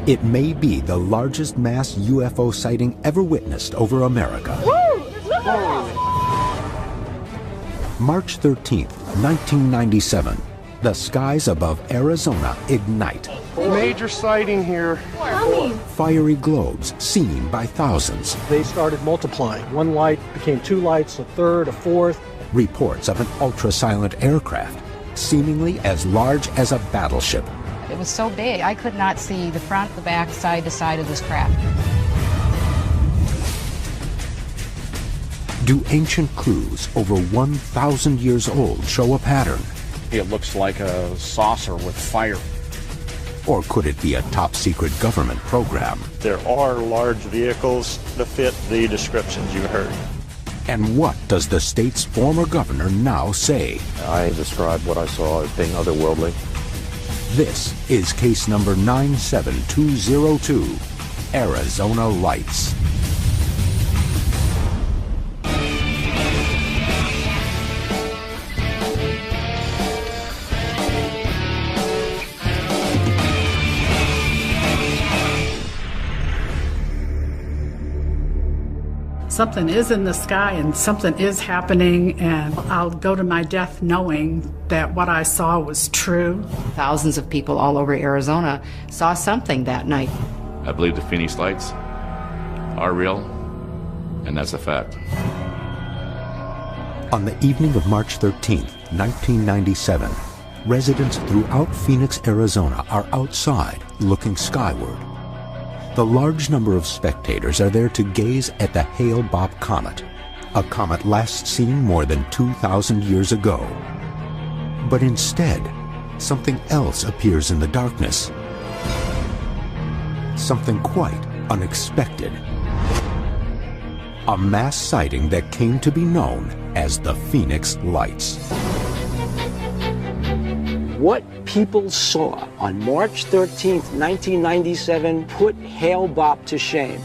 It may be the largest mass UFO sighting ever witnessed over America. March 13th, 1997. The skies above Arizona ignite. Major sighting here. Fiery globes seen by thousands. They started multiplying. One light became two lights, a third, a fourth. Reports of an ultra-silent aircraft, seemingly as large as a battleship. It was so big, I could not see the front, the back, side to side of this craft. Do ancient clues over 1,000 years old show a pattern? It looks like a saucer with fire. Or could it be a top-secret government program? There are large vehicles that fit the descriptions you heard. And what does the state's former governor now say? I describe what I saw as being otherworldly. This is case number 97202, Arizona Lights. Something is in the sky and something is happening, and I'll go to my death knowing that what I saw was true. Thousands of people all over Arizona saw something that night. I believe the Phoenix Lights are real, and that's a fact. On the evening of March 13th, 1997, residents throughout Phoenix, Arizona are outside looking skyward. The large number of spectators are there to gaze at the Hale-Bopp comet, a comet last seen more than 2,000 years ago. But instead, something else appears in the darkness. Something quite unexpected. A mass sighting that came to be known as the Phoenix Lights. What people saw on March 13th, 1997 put Hale-Bopp to shame.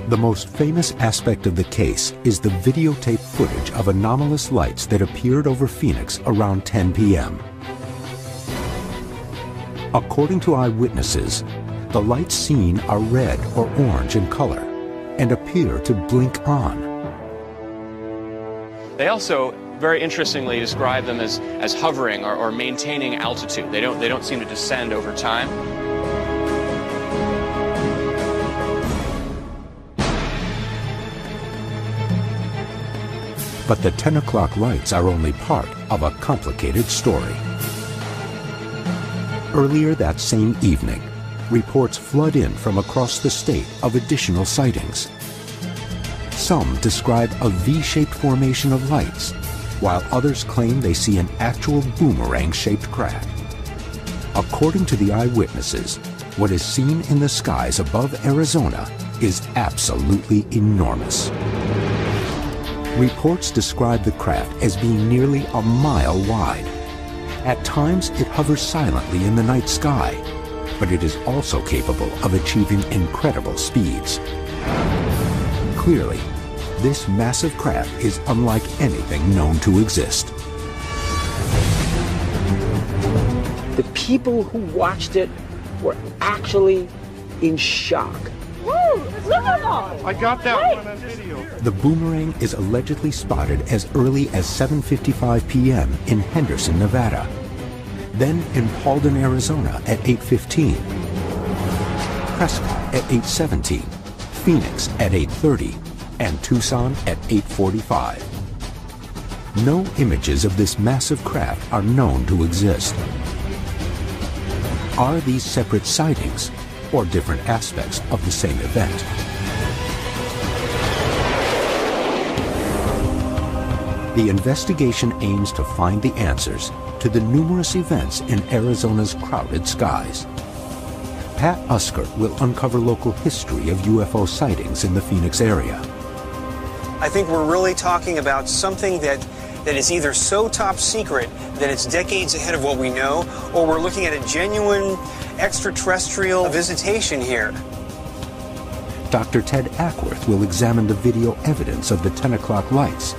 The most famous aspect of the case is the videotape footage of anomalous lights that appeared over Phoenix around 10 p.m. According to eyewitnesses, the lights seen are red or orange in color and appear to blink on. They also very interestingly describe them as hovering or maintaining altitude. They don't seem to descend over time. But the 10 o'clock lights are only part of a complicated story. Earlier that same evening, reports flood in from across the state of additional sightings. Some describe a V-shaped formation of lights, while others claim they see an actual boomerang-shaped craft. According to the eyewitnesses, what is seen in the skies above Arizona is absolutely enormous. Reports describe the craft as being nearly a mile wide. At times, it hovers silently in the night sky, but it is also capable of achieving incredible speeds. Clearly, this massive craft is unlike anything known to exist. The people who watched it were actually in shock. I got that one on video. The boomerang is allegedly spotted as early as 7:55 p.m. in Henderson, Nevada, then in Paulden, Arizona at 8:15, Prescott at 8:17, Phoenix at 8:30, and Tucson at 8:45. No images of this massive craft are known to exist. Are these separate sightings or different aspects of the same event? The investigation aims to find the answers to the numerous events in Arizona's crowded skies. Pat Uskert will uncover local history of UFO sightings in the Phoenix area. I think we're really talking about something that is either so top secret that it's decades ahead of what we know, or we're looking at a genuine extraterrestrial visitation here. Dr. Ted Ackworth will examine the video evidence of the 10 o'clock lights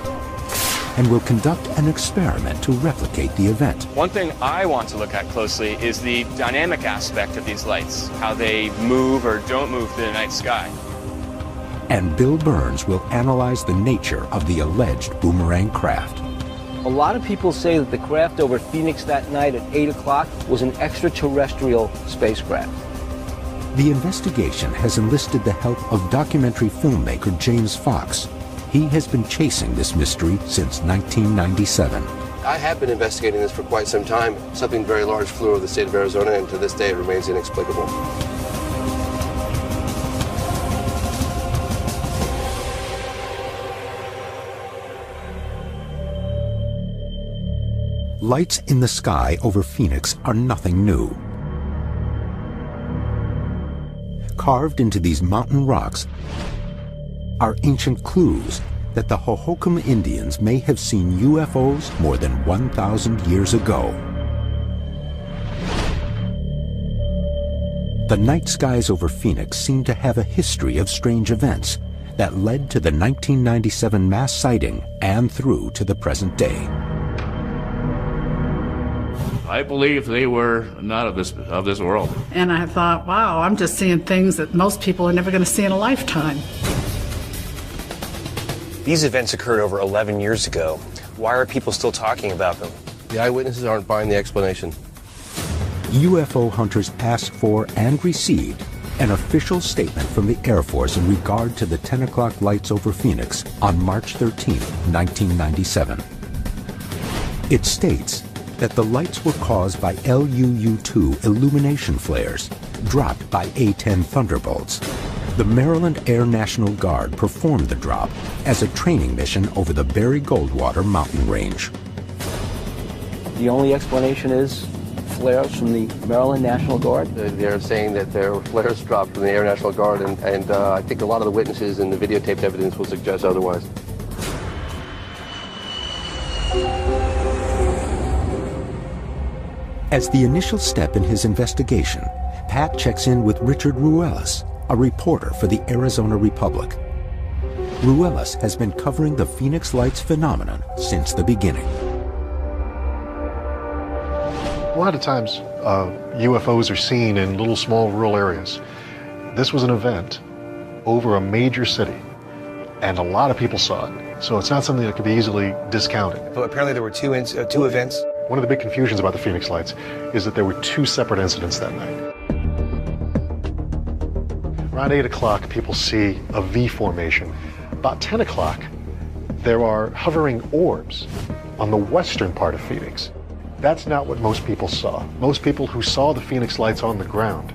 and will conduct an experiment to replicate the event. One thing I want to look at closely is the dynamic aspect of these lights, how they move or don't move through the night sky. And Bill Burns will analyze the nature of the alleged boomerang craft. A lot of people say that the craft over Phoenix that night at 8 o'clock was an extraterrestrial spacecraft. The investigation has enlisted the help of documentary filmmaker James Fox. He has been chasing this mystery since 1997. I have been investigating this for quite some time. Something very large flew over the state of Arizona, and to this day it remains inexplicable. Lights in the sky over Phoenix are nothing new. Carved into these mountain rocks are ancient clues that the Hohokam Indians may have seen UFOs more than 1,000 years ago. The night skies over Phoenix seem to have a history of strange events that led to the 1997 mass sighting and through to the present day. I believe they were not of this world. And I thought, wow, I'm just seeing things that most people are never going to see in a lifetime. These events occurred over 11 years ago. Why are people still talking about them? The eyewitnesses aren't buying the explanation. UFO hunters asked for and received an official statement from the Air Force in regard to the 10 o'clock lights over Phoenix on March 13, 1997. It states that the lights were caused by LUU-2 illumination flares dropped by A-10 Thunderbolts. The Maryland Air National Guard performed the drop as a training mission over the Barry Goldwater mountain range. The only explanation is flares from the Maryland National Guard? They're saying that there were flares dropped from the Air National Guard, and I think a lot of the witnesses and the videotaped evidence will suggest otherwise. As the initial step in his investigation, Pat checks in with Richard Ruelas, a reporter for the Arizona Republic. Ruelas has been covering the Phoenix Lights phenomenon since the beginning. A lot of times, UFOs are seen in little small rural areas. This was an event over a major city, and a lot of people saw it. So it's not something that could be easily discounted. But apparently there were two events. One of the big confusions about the Phoenix Lights is that there were two separate incidents that night. Around 8 o'clock, people see a V formation. About 10 o'clock, there are hovering orbs on the western part of Phoenix. That's not what most people saw. Most people who saw the Phoenix Lights on the ground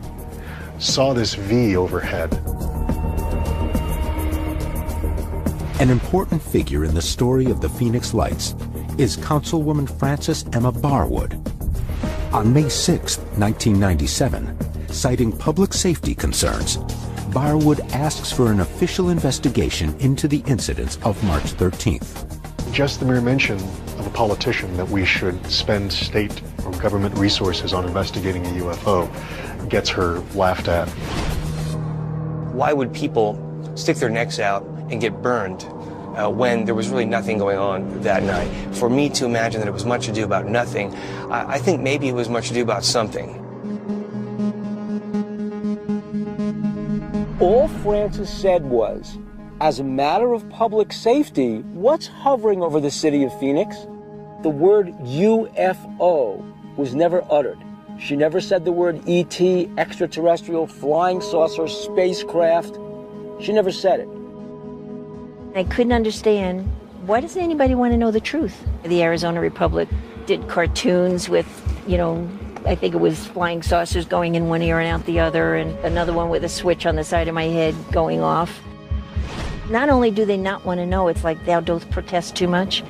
saw this V overhead. An important figure in the story of the Phoenix Lights is Councilwoman Frances Emma Barwood. On May 6, 1997, citing public safety concerns, Barwood asks for an official investigation into the incidents of March 13th. Just the mere mention of a politician that we should spend state or government resources on investigating a UFO gets her laughed at. Why would people stick their necks out and get burned when there was really nothing going on that night? For me to imagine that it was much ado about nothing, I think maybe it was much ado about something. All Francis said was, as a matter of public safety, what's hovering over the city of Phoenix? The word UFO was never uttered. She never said the word ET, extraterrestrial, flying saucer, spacecraft. She never said it. I couldn't understand, why doesn't anybody want to know the truth? The Arizona Republic did cartoons with, I think it was flying saucers going in one ear and out the other, and another one with a switch on the side of my head going off. Not only do they not want to know, it's like thou dost protest too much.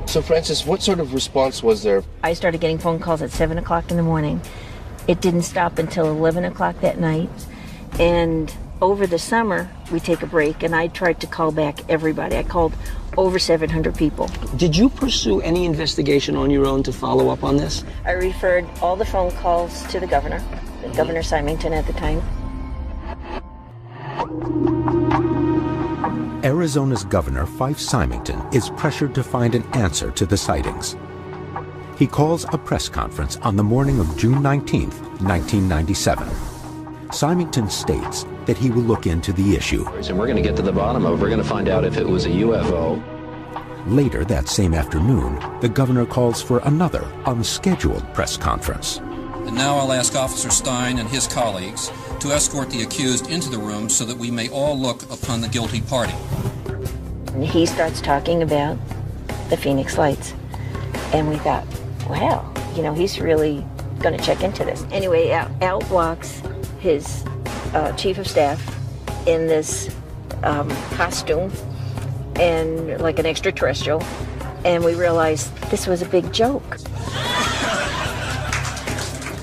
So, Frances, what sort of response was there? I started getting phone calls at 7 o'clock in the morning. It didn't stop until 11 o'clock that night. And over the summer, we take a break, and I tried to call back everybody. I called over 700 people. Did you pursue any investigation on your own to follow up on this? I referred all the phone calls to the governor, Governor Symington at the time. Arizona's Governor Fife Symington is pressured to find an answer to the sightings. He calls a press conference on the morning of June 19, 1997. Symington states that he will look into the issue. And we're going to get to the bottom of it. We're going to find out if it was a UFO. Later that same afternoon, the governor calls for another unscheduled press conference. And now I'll ask Officer Stein and his colleagues to escort the accused into the room so that we may all look upon the guilty party. And he starts talking about the Phoenix Lights. And we thought, wow, you know, he's really going to check into this. Anyway, out walks his chief of staff in this costume and like an extraterrestrial. And we realized this was a big joke.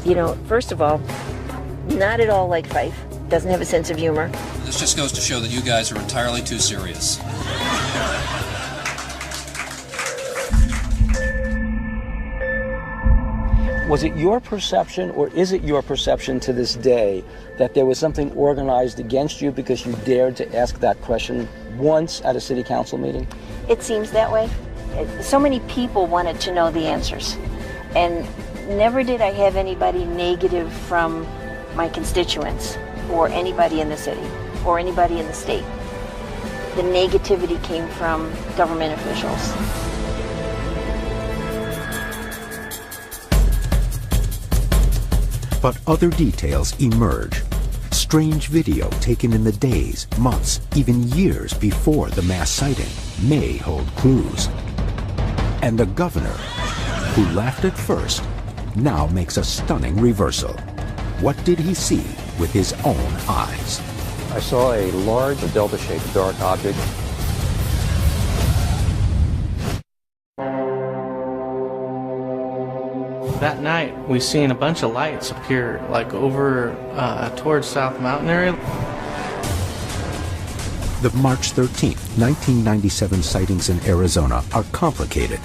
You know, first of all, not at all like Fife. Doesn't have a sense of humor. This just goes to show that you guys are entirely too serious. Was it your perception, or is it your perception to this day, that there was something organized against you because you dared to ask that question once at a city council meeting? It seems that way. So many people wanted to know the answers. And never did I have anybody negative from my constituents or anybody in the city or anybody in the state. The negativity came from government officials. But other details emerge. Strange video taken in the days, months, even years before the mass sighting may hold clues. And the governor, who laughed at first, now makes a stunning reversal. What did he see with his own eyes? I saw a large delta-shaped dark object. That night, we seen a bunch of lights appear, like over towards South Mountain area. The March 13, 1997 sightings in Arizona are complicated,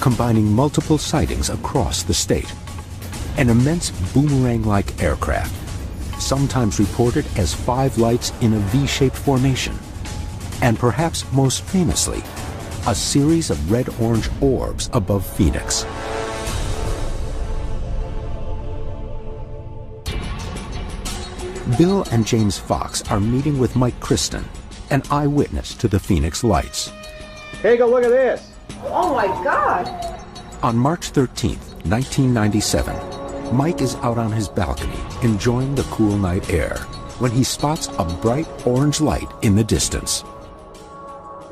combining multiple sightings across the state. An immense boomerang-like aircraft, sometimes reported as 5 lights in a V-shaped formation, and perhaps most famously, a series of red-orange orbs above Phoenix. Bill and James Fox are meeting with Mike Kristen, an eyewitness to the Phoenix Lights. Take a look at this. Oh my God! On March 13, 1997, Mike is out on his balcony enjoying the cool night air when he spots a bright orange light in the distance.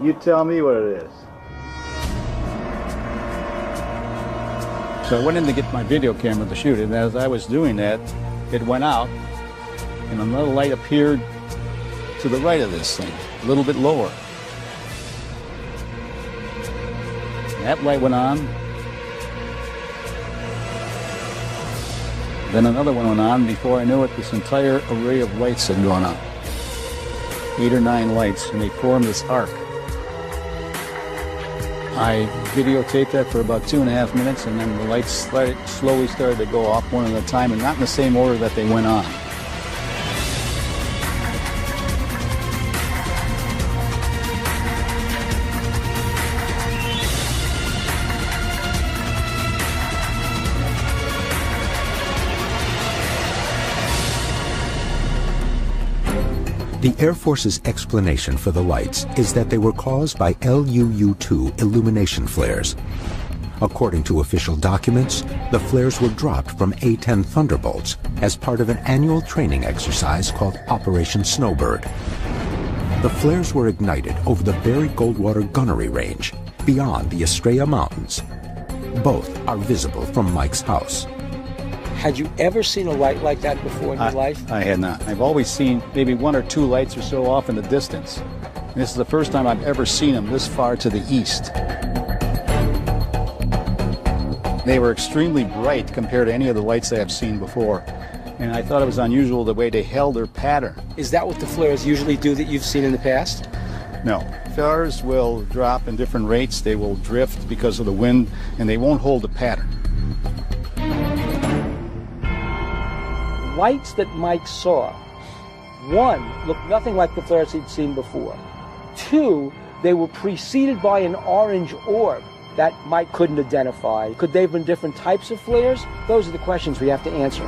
You tell me what it is. So I went in to get my video camera to shoot it, and as I was doing that, it went out, and another light appeared to the right of this thing, a little bit lower. That light went on. Then another one went on. Before I knew it, this entire array of lights had gone out. 8 or 9 lights, and they formed this arc. I videotaped that for about 2.5 minutes, and then the lights slowly started to go off one at a time, and not in the same order that they went on. The Air Force's explanation for the lights is that they were caused by LUU-2 illumination flares. According to official documents, the flares were dropped from A-10 Thunderbolts as part of an annual training exercise called Operation Snowbird. The flares were ignited over the Barry Goldwater gunnery range, beyond the Estrella Mountains. Both are visible from Mike's house. Had you ever seen a light like that before in your life? I had not. I've always seen maybe 1 or 2 lights or so off in the distance. And this is the first time I've ever seen them this far to the east. They were extremely bright compared to any of the lights I have seen before. And I thought it was unusual the way they held their pattern. Is that what the flares usually do that you've seen in the past? No. Flares will drop in different rates. They will drift because of the wind, and they won't hold a pattern. Lights that Mike saw, one looked nothing like the flares he'd seen before. 2, they were preceded by an orange orb that Mike couldn't identify. Could they have been different types of flares? Those are the questions we have to answer.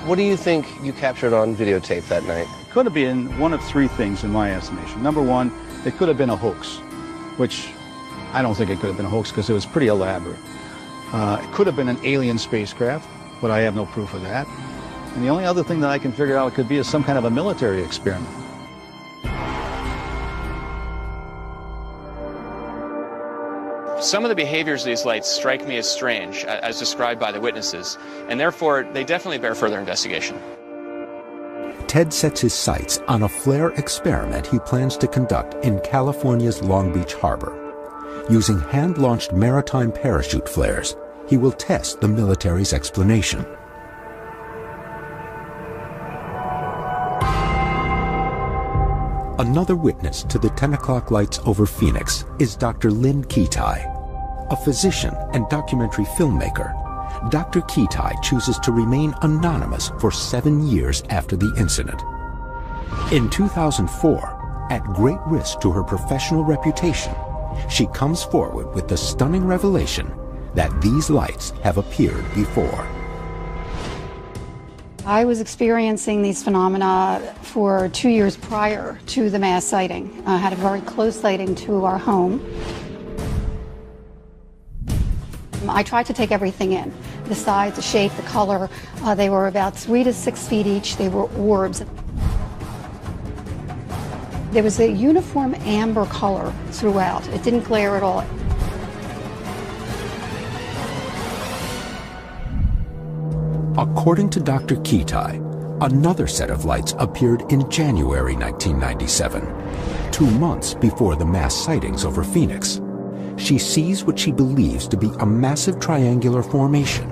What do you think you captured on videotape that night? It could have been one of three things in my estimation. Number one, it could have been a hoax, which I don't think it could have been a hoax because it was pretty elaborate. It could have been an alien spacecraft, but I have no proof of that. And the only other thing that I can figure out it could be is some kind of a military experiment. Some of the behaviors of these lights strike me as strange, as described by the witnesses, and therefore they definitely bear further investigation. Ted sets his sights on a flare experiment he plans to conduct in California's Long Beach Harbor. Using hand-launched maritime parachute flares, he will test the military's explanation. Another witness to the 10 o'clock lights over Phoenix is Dr. Lynn Ketai. A physician and documentary filmmaker, Dr. Ketai chooses to remain anonymous for 7 years after the incident. In 2004, at great risk to her professional reputation, she comes forward with the stunning revelation that these lights have appeared before. I was experiencing these phenomena for 2 years prior to the mass sighting. I had a very close sighting to our home. I tried to take everything in, the size, the shape, the color. They were about 3 to 6 feet each. They were orbs. There was a uniform amber color throughout. It didn't glare at all. According to Dr. Ketai, another set of lights appeared in January 1997, 2 months before the mass sightings over Phoenix. She sees what she believes to be a massive triangular formation,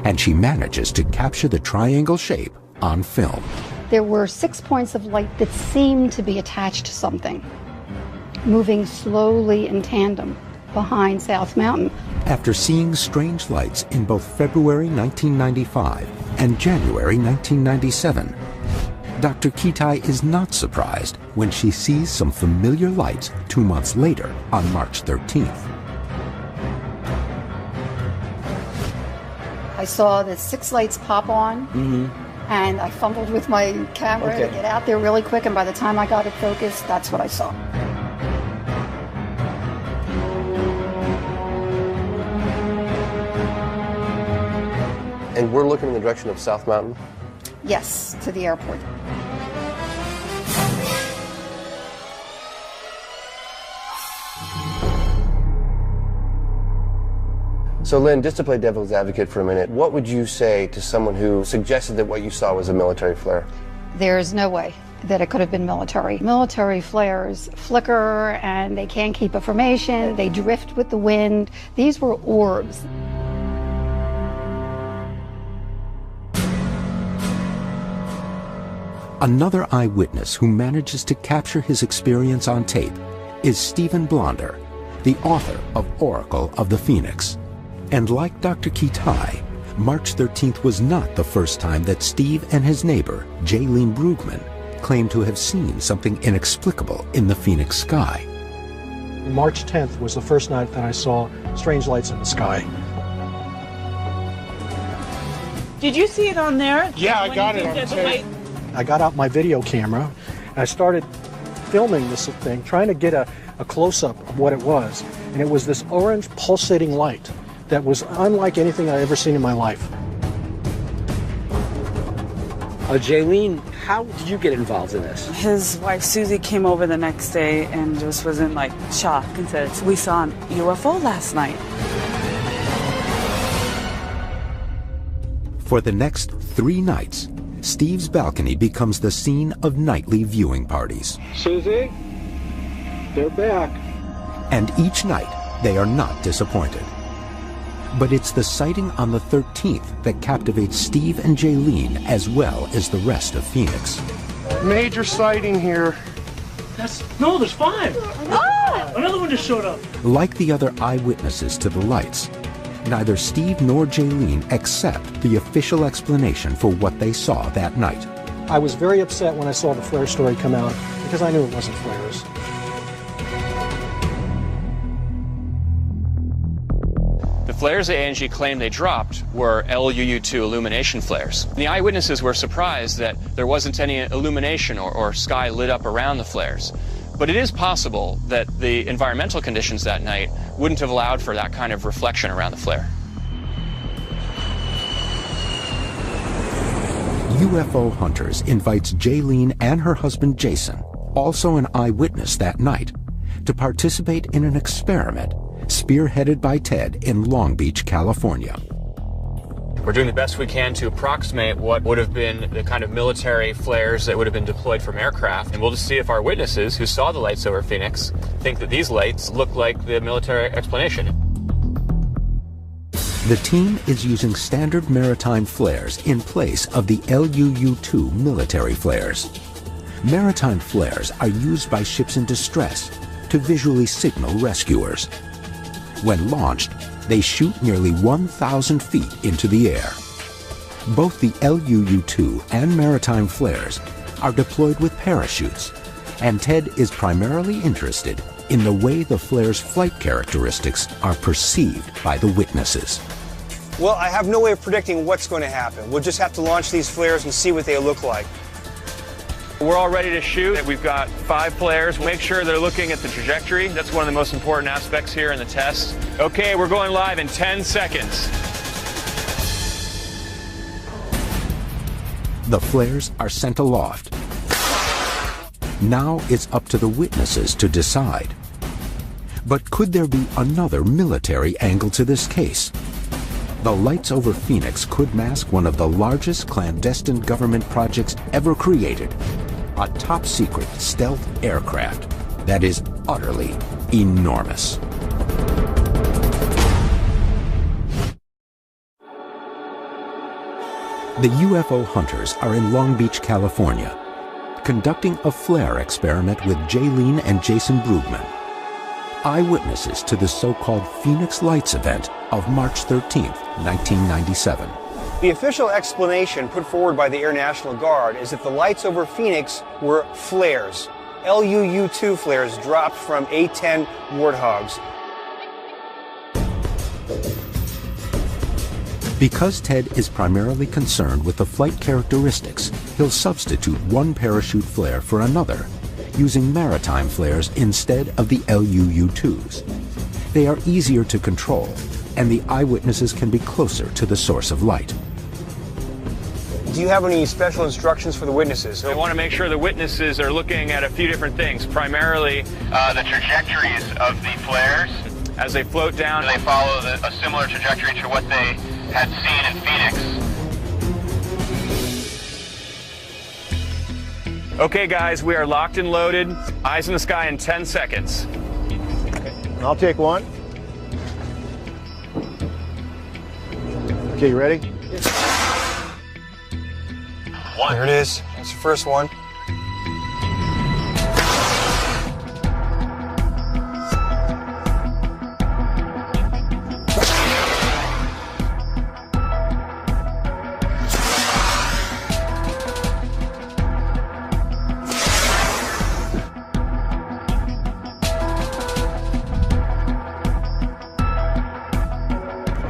and she manages to capture the triangle shape on film. There were 6 points of light that seemed to be attached to something, moving slowly in tandem behind South Mountain. After seeing strange lights in both February 1995 and January 1997, Dr. Ketai is not surprised when she sees some familiar lights 2 months later on March 13th. I saw the 6 lights pop on, and I fumbled with my camera to get out there really quick, and by the time I got it focused, that's what I saw. And we're looking in the direction of South Mountain? Yes, to the airport. So Lynn, just to play devil's advocate for a minute, what would you say to someone who suggested that what you saw was a military flare? There's no way that it could have been military. Military flares flicker and they can't keep a formation, they drift with the wind. These were orbs. Another eyewitness who manages to capture his experience on tape is Stephen Blonder, the author of Oracle of the Phoenix. And like Dr. Ketai, March 13th was not the first time that Steve and his neighbor, Jaylene Brugman, claimed to have seen something inexplicable in the Phoenix sky. March 10th was the first night that I saw strange lights in the sky. Did you see it on there? Yeah, I got it on tape. I got out my video camera and I started filming this thing, trying to get a close-up of what it was. And it was this orange pulsating light that was unlike anything I'd ever seen in my life. Jaylene, how did you get involved in this? His wife Susie came over the next day and just was in like shock and said, "We saw an UFO last night." For the next 3 nights, Steve's balcony becomes the scene of nightly viewing parties. Susie, they're back. And each night, they are not disappointed. But it's the sighting on the 13th that captivates Steve and Jaylene as well as the rest of Phoenix. Major sighting here. No, there's 5. Oh! Another one just showed up. Like the other eyewitnesses to the lights, neither Steve nor Jaylene accept the official explanation for what they saw that night. I was very upset when I saw the flare story come out because I knew it wasn't flares. The flares that ANG claimed they dropped were LUU-2 illumination flares. The eyewitnesses were surprised that there wasn't any illumination or sky lit up around the flares. But it is possible that the environmental conditions that night wouldn't have allowed for that kind of reflection around the flare. UFO Hunters invites Jaylene and her husband Jason, also an eyewitness that night, to participate in an experiment spearheaded by Ted in Long Beach, California. We're doing the best we can to approximate what would have been the kind of military flares that would have been deployed from aircraft, and we'll just see if our witnesses who saw the lights over Phoenix think that these lights look like the military explanation. The team is using standard maritime flares in place of the LUU-2 military flares. Maritime flares are used by ships in distress to visually signal rescuers. When launched, they shoot nearly 1,000 feet into the air. Both the LUU-2 and maritime flares are deployed with parachutes, and Ted is primarily interested in the way the flare's flight characteristics are perceived by the witnesses. Well, I have no way of predicting what's going to happen. We'll just have to launch these flares and see what they look like. We're all ready to shoot. We've got 5 flares. Make sure they're looking at the trajectory. That's one of the most important aspects here in the test. Okay, we're going live in 10 seconds. The flares are sent aloft. Now it's up to the witnesses to decide. But could there be another military angle to this case? The lights over Phoenix could mask one of the largest clandestine government projects ever created, a top-secret stealth aircraft that is utterly enormous. The UFO Hunters are in Long Beach, California, conducting a flare experiment with Jaylene and Jason Brugman, eyewitnesses to the so-called Phoenix Lights event of March 13, 1997. The official explanation put forward by the Air National Guard is that the lights over Phoenix were flares, LUU-2 flares dropped from A-10 Warthogs. Because Ted is primarily concerned with the flight characteristics, he'll substitute one parachute flare for another, using maritime flares instead of the LUU-2s. They are easier to control, and the eyewitnesses can be closer to the source of light. Do you have any special instructions for the witnesses? I want to make sure the witnesses are looking at a few different things, primarily the trajectories of the flares. As they float down, they follow a similar trajectory to what they had seen in Phoenix. Okay, guys, we are locked and loaded. Eyes in the sky in 10 seconds. I'll take one. Okay, you ready? One. There it is. That's the first one.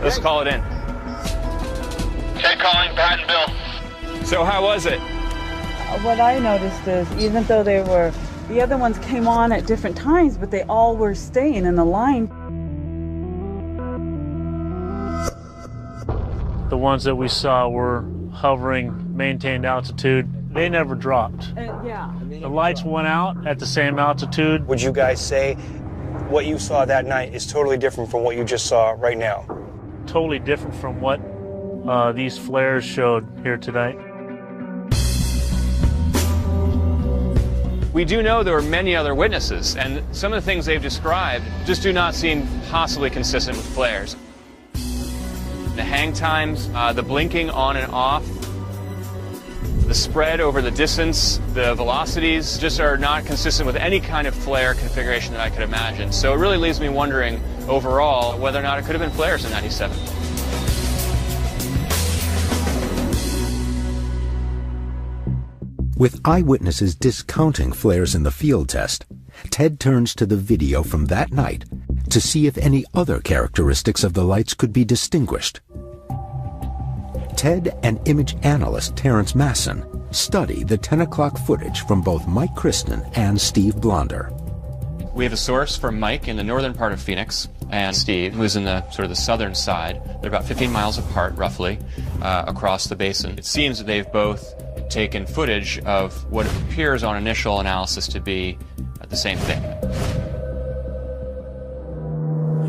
Let's call it in. Ted calling, Pat and Bill. So how was it? What I noticed is even though the other ones came on at different times, but they all were staying in a line. The ones that we saw were hovering, maintained altitude. They never dropped. Yeah. The lights went out at the same altitude. Would you guys say what you saw that night is totally different from what you just saw right now? Totally different from what these flares showed here tonight. We do know there were many other witnesses, and some of the things they've described just do not seem possibly consistent with flares. The hang times, the blinking on and off, the spread over the distance, the velocities just are not consistent with any kind of flare configuration that I could imagine. So it really leaves me wondering overall whether or not it could have been flares in '97. With eyewitnesses discounting flares in the field test, Ted turns to the video from that night to see if any other characteristics of the lights could be distinguished. Ted and image analyst Terrence Masson study the 10 o'clock footage from both Mike Christen and Steve Blonder. We have a source from Mike in the northern part of Phoenix and Steve, who's in the sort of the southern side. They're about 15 miles apart, roughly, across the basin. It seems that they've both taken footage of what appears on initial analysis to be the same thing.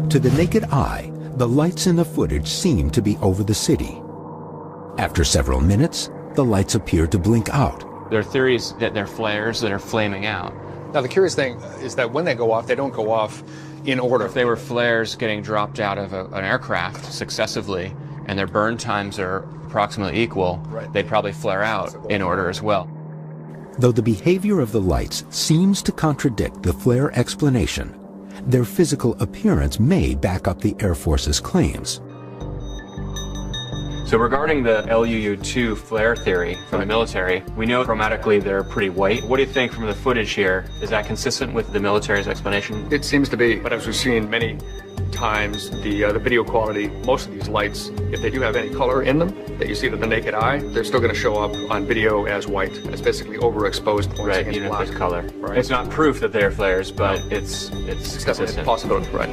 To the naked eye, the lights in the footage seem to be over the city. After several minutes, the lights appear to blink out. There are theories that they're flares that are flaming out. Now, the curious thing is that when they go off, they don't go off in order. If they were flares getting dropped out of an aircraft successively, and their burn times are approximately equal, they'd probably flare out in order as well. Though the behavior of the lights seems to contradict the flare explanation, their physical appearance may back up the Air Force's claims. So regarding the LUU-2 flare theory from the military, we know chromatically they're pretty white. What do you think from the footage here? Is that consistent with the military's explanation? It seems to be, but as we've seen many times, the video quality, most of these lights, if they do have any color in them that you see with the naked eye, they're still going to show up on video as white. It's basically overexposed points right, against even black. if there's color. Right. It's not proof that they're flares, but it's definitely a possibility, right.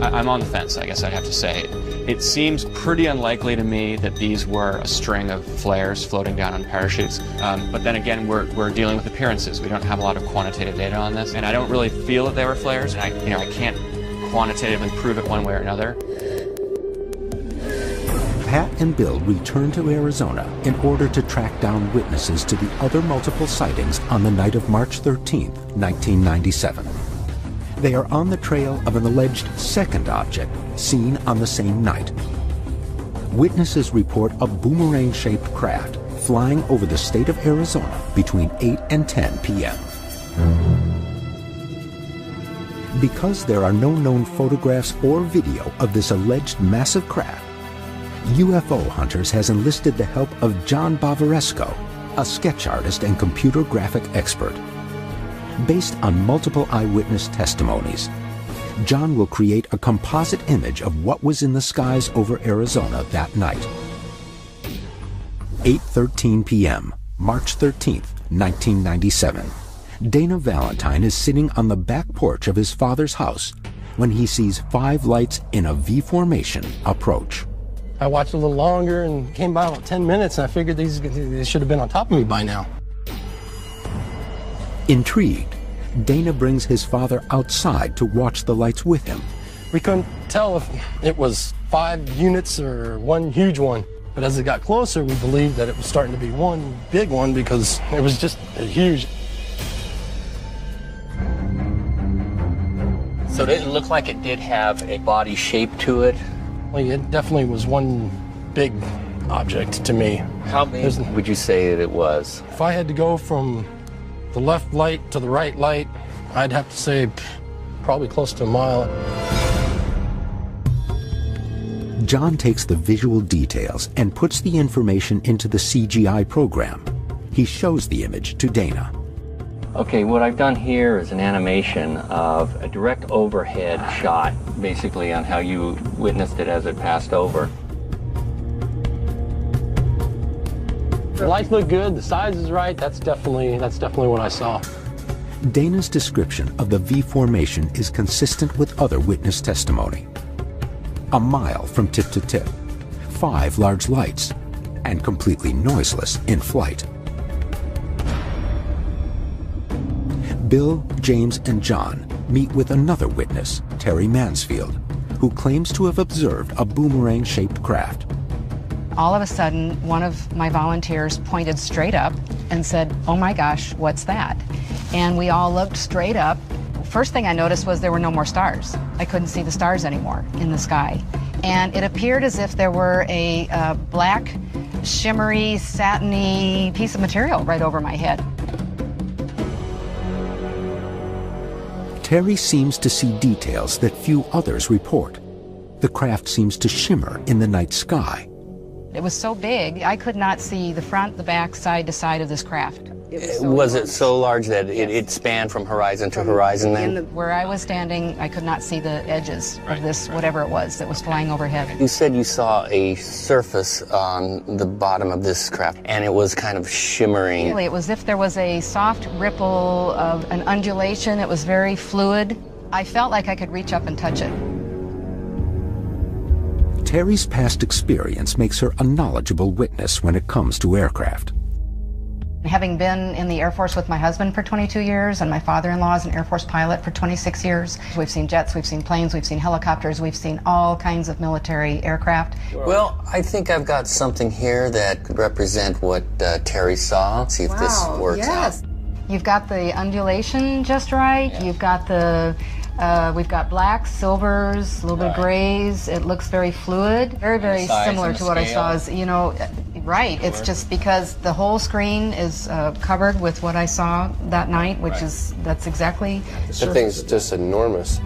I'm on the fence, I guess I'd have to say. It seems pretty unlikely to me that these were a string of flares floating down on parachutes. But then again, we're dealing with appearances. We don't have a lot of quantitative data on this, and I don't really feel that they were flares. And I can't quantitatively prove it one way or another. Pat and Bill return to Arizona in order to track down witnesses to the other multiple sightings on the night of March 13th, 1997. They are on the trail of an alleged second object seen on the same night. Witnesses report a boomerang-shaped craft flying over the state of Arizona between 8 and 10 p.m. Because there are no known photographs or video of this alleged massive craft, UFO Hunters has enlisted the help of John Bavaresco, a sketch artist and computer graphic expert. Based on multiple eyewitness testimonies, John will create a composite image of what was in the skies over Arizona that night. 8:13 p.m., March 13th, 1997. Dana Valentine is sitting on the back porch of his father's house when he sees 5 lights in a V formation approach. I watched a little longer and came by about 10 minutes, and I figured they should have been on top of me by now. Intrigued, Dana brings his father outside to watch the lights with him. We couldn't tell if it was 5 units or one huge one, but as it got closer, we believed that it was starting to be one big one because it was just huge. So it didn't look like it did have a body shape to it? Well, it definitely was one big object to me. How big would you say that it was? If I had to go from the left light to the right light, I'd have to say probably close to a mile. John takes the visual details and puts the information into the CGI program. He shows the image to Dana. Okay, what I've done here is an animation of a direct overhead shot, basically on how you witnessed it as it passed over. The lights look good, the size is right, that's definitely what I saw. Dana's description of the V formation is consistent with other witness testimony. A mile from tip to tip, 5 large lights, and completely noiseless in flight. Bill, James, and John meet with another witness, Terry Mansfield, who claims to have observed a boomerang-shaped craft. All of a sudden, one of my volunteers pointed straight up and said, "Oh my gosh, what's that?" And we all looked straight up. First thing I noticed was there were no more stars. I couldn't see the stars anymore in the sky. And it appeared as if there were a black, shimmery, satiny piece of material right over my head. Terry seems to see details that few others report. The craft seems to shimmer in the night sky. It was so big, I could not see the front, the back, side to side of this craft. Was it so large that it spanned from horizon to horizon then? Where I was standing, I could not see the edges of this, whatever it was that was flying overhead. You said you saw a surface on the bottom of this craft, and it was kind of shimmering. Really, it was as if there was a soft ripple of an undulation. It was very fluid. I felt like I could reach up and touch it. Terry's past experience makes her a knowledgeable witness when it comes to aircraft. Having been in the Air Force with my husband for 22 years, and my father-in-law is an Air Force pilot for 26 years, we've seen jets, we've seen planes, we've seen helicopters, we've seen all kinds of military aircraft. Well, I think I've got something here that could represent what Terry saw. See if this works out. You've got the undulation just right. Yeah. You've got the, we've got blacks, silvers, a little bit of grays. It looks very fluid. Very, very similar to what I saw. Is, you know, right. It's just because the whole screen is covered with what I saw that night, which is, that's exactly. That thing's just enormous.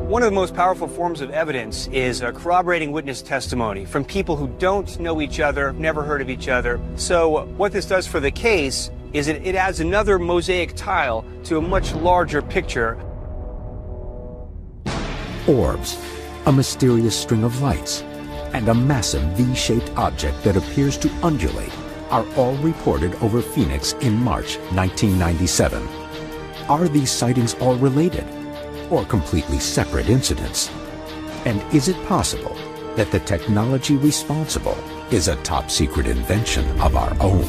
One of the most powerful forms of evidence is corroborating witness testimony from people who don't know each other, never heard of each other. So what this does for the case is it adds another mosaic tile to a much larger picture. Orbs, a mysterious string of lights, and a massive V-shaped object that appears to undulate are all reported over Phoenix in March 1997. Are these sightings all related, or completely separate incidents? And is it possible that the technology responsible is a top-secret invention of our own?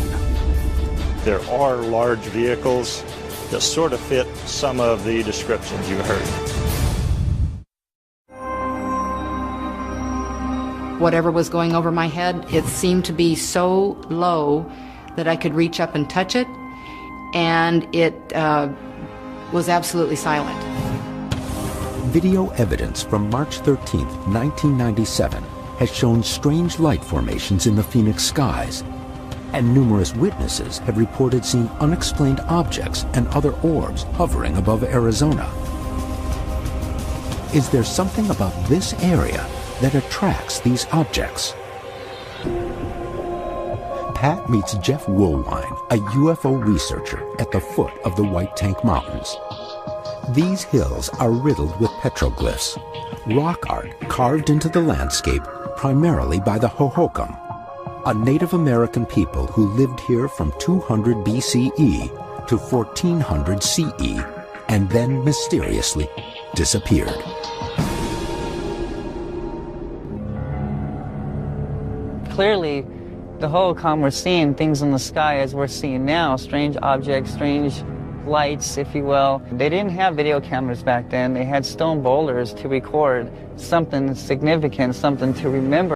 There are large vehicles that sort of fit some of the descriptions you heard. Whatever was going over my head, it seemed to be so low that I could reach up and touch it, and it was absolutely silent. Video evidence from March 13, 1997 has shown strange light formations in the Phoenix skies, and numerous witnesses have reported seeing unexplained objects and other orbs hovering above Arizona. Is there something about this area that attracts these objects? Pat meets Jeff Woolwine, a UFO researcher at the foot of the White Tank Mountains. These hills are riddled with petroglyphs, rock art carved into the landscape primarily by the Hohokam, a Native American people who lived here from 200 BCE to 1400 CE and then mysteriously disappeared. Clearly, the Hohokam were seeing things in the sky as we're seeing now, strange objects, strange lights, if you will. They didn't have video cameras back then. They had stone boulders to record something significant, something to remember.